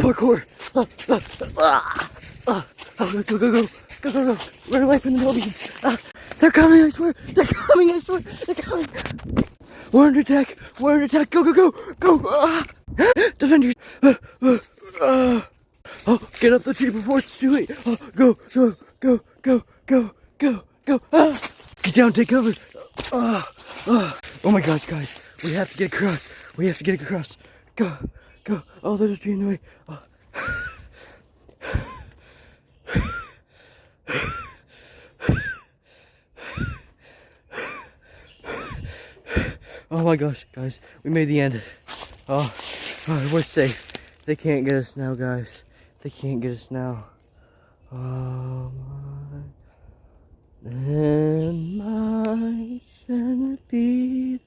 Parkour. Go, go, go, go. Go, go, go. Run away from the millipedes. They're coming, I swear. They're coming, I swear. They're coming. We're under attack. We're under attack. Go, go, go. Go. Defend your... Oh, get up the tree before it's too late. Go, go, go, go, go, go, go. Get down, take cover. Oh my gosh, guys. We have to get across. We have to get across. Go, go. Oh, there's a tree in the way. Oh my gosh, guys. We made the end. Oh, we're safe. They can't get us now, guys. They can't get us now. Oh my. And my centipede.